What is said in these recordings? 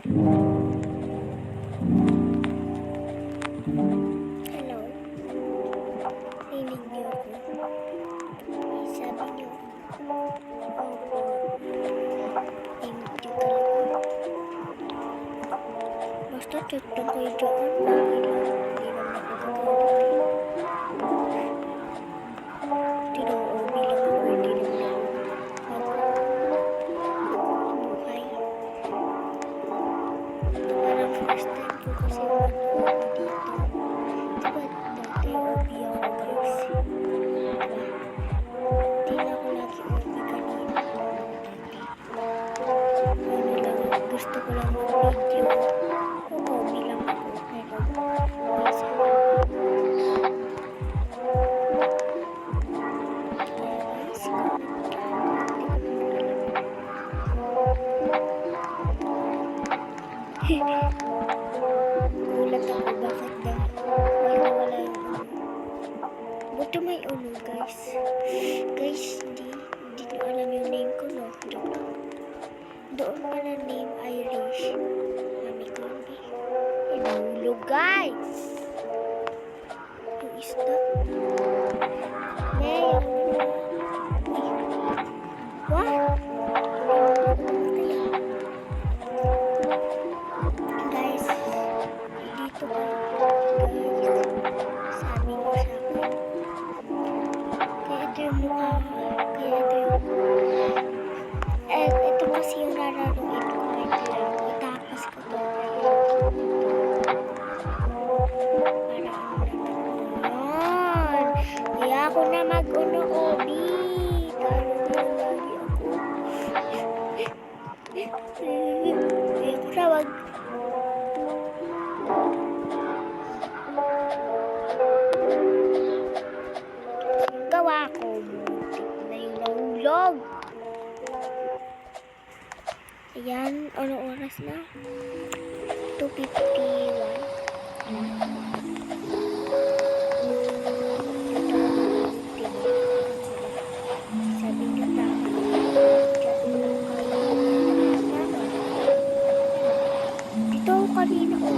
Hello? Rinig niyo ako? Sabi niyo, opo. Rinig niyo talaga. Basta chat lang kayo dyan. Okay lang. Hindi naman ako gagalit. Tino-OB lang ako. Hindi naman ako buhay. Ito parang first time ko kasi mag-OB dito. Diba dati OB ako guys? Diba? Di na ako lagi OB kanina. Ano lang, gusto ko lang mag-video. OB lang ako. Pero, guys, gulat ako bakit dahil wala yung ulo. Buto may ulo guys. Guys, hindi nyo alam yung name ko, no? Joke lang. Doon pala name Irish. Mami ko yung ulo guys. Yung isda. May what? Guys, dito ba? Guys, sabi ko sa akin. Kaya ito yung mukha ko. Kaya ito yung... ito kasi yung nararuin ko. Ito lang. Itapos ko to. Para ako naman. Kaya ako na mag-uno-OB. Talo na lagi ako. Kaya ko na gawa ko. Muntik na yung nahulog. Ayan, anong oras na? 2:51. Sabi niya tama. Dito ako kanina ko.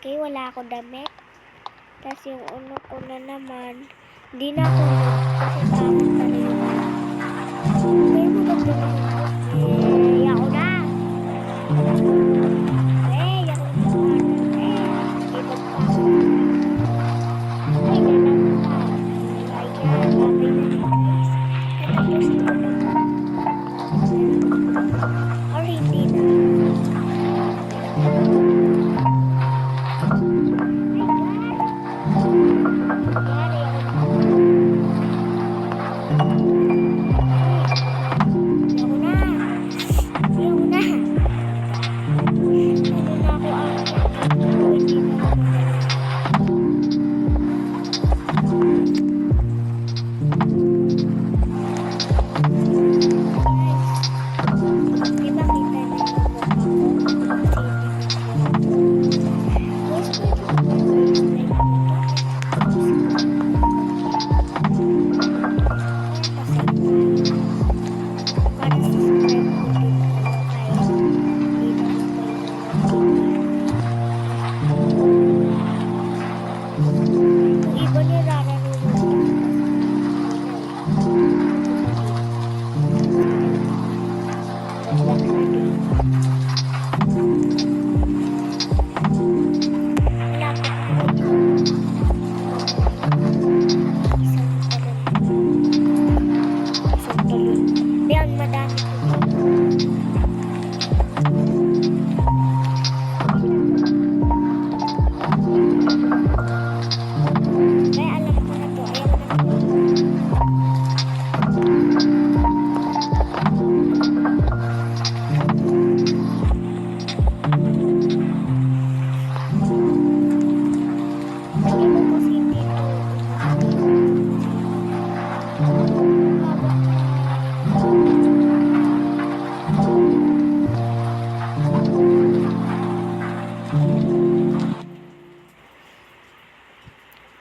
Okay, wala ako damit. Tapos yung uno ko na naman, hindi na ako kasi takot pa rin. Pero maganda na ako. Ako na! Ako Guys, pwede ko ba guys like nito? Para subscribe ko din kayo kahit hindi naman kayo nanonood. Yung iba nilalaro lang Yan, madami ko dito. Kaya alam ko na to. Ayaw na to. Lagi ko kasi dito.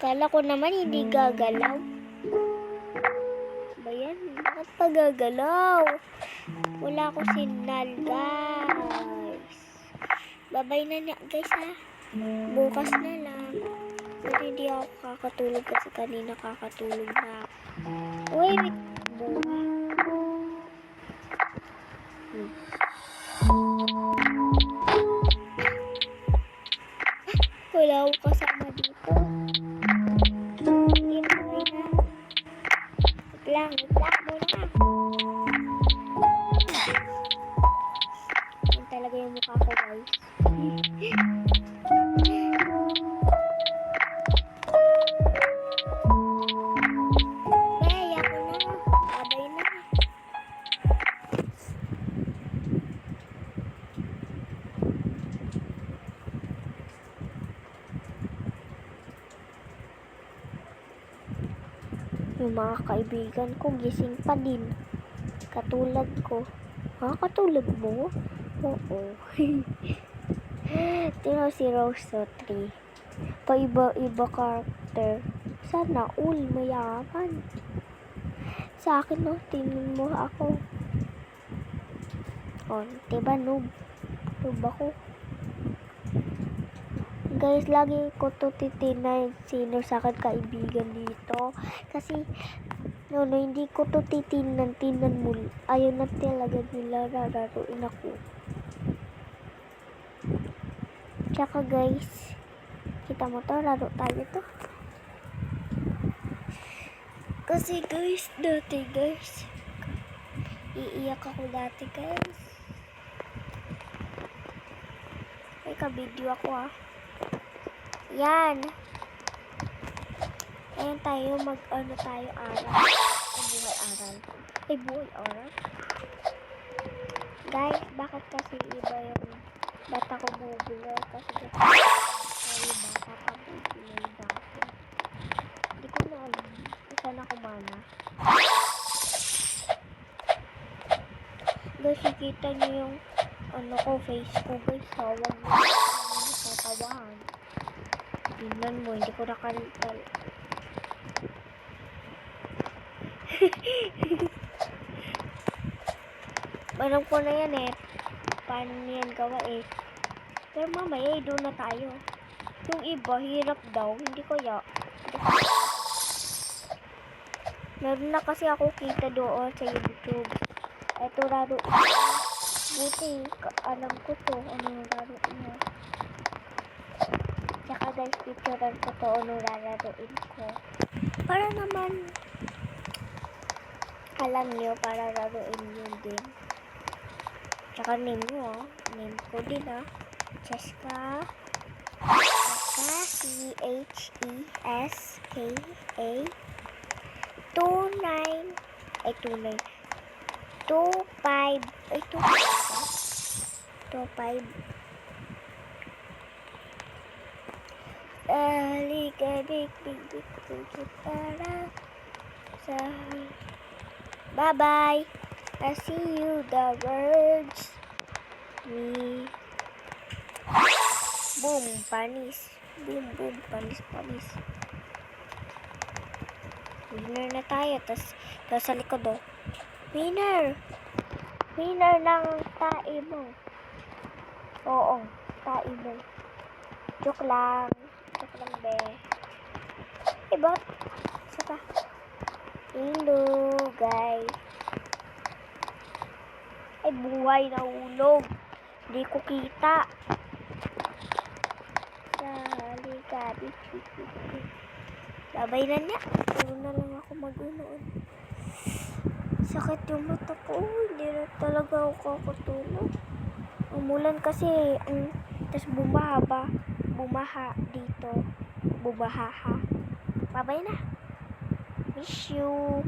Kala ko naman hindi gagalaw. Ba yan? Bakit pa gagalaw? Wala ko signal, guys. Babay na niya, guys, ha? Bukas na lang. Kasi hindi ako kakatulog kasi kanina kakatulog na ako. Uy, buha. Wala akong kasama dito. Hindi mo na. Wait lang muna. Yan talaga yung mukha ko, guys. Bye, ako na. Babay na. Yung mga kaibigan ko gising pa din. Katulad ko. Ha? Katulad mo? Oo. Tino si Rose 3. Paiba-iba karakter. Sana all mayaman. Sa akin, no? Tingin mo ako. O, diba noob? Noob ako. Guys, lagi ko to titinay sino sa akin kaibigan dito. Kasi, hindi ko to tinan mo. Ayaw na talaga nila lalaruin ako. Tsaka guys, kita mo to, laro tayo to. Kasi guys, dati guys, iiyak ako dati guys. Ay, ka-video ako ah. Yan. Ayan tayo, mag-ano tayo aral. Ay, buhay aral. Guys, bakit kasi iba yung bata ko bubulay? Kasi ay, bata ka bubulay dati. Hindi ko na alam. Saan ako mana? Guys, ikita nyo yung ano ko, face ko guys. Huwag mo natawahan. Tingnan mo, hindi ko nakantal. Alam ko na yan eh. Paano niyan gawa eh. Pero mamaya doon na tayo. Yung iba, hirap daw. Hindi ko ya. Meron na kasi ako kita doon sa YouTube. Ito laro. Buti, alam ko to. Ano yung laro niya. Tsaka guys, picturean ko to. Ano lalaroin ko. Para naman, alam nyo, para laruin nyo din. Tsaka name mo, name ko din Cheska. CHESKA 29 ay 29 25 ay 25 para sa bye bye. I see you the words we Boom, panis. Boom, boom, panis, panis. Winner na tayo. Tas sa likod, oh. Winner! Winner ng tae mo. Oo, tae mo. Joke lang. Joke lang, be. Bot. Isa pa. Hello, guys. Ay, buhay na ulog. Hindi ko kita. Halika. Babay na niya. Puro na lang ako mag-unoon. Sakit yung mata ko. Hindi na talaga ako kakatulog. Umulan kasi. Tapos bumaha dito. Bubahaha. Babay na. Miss you.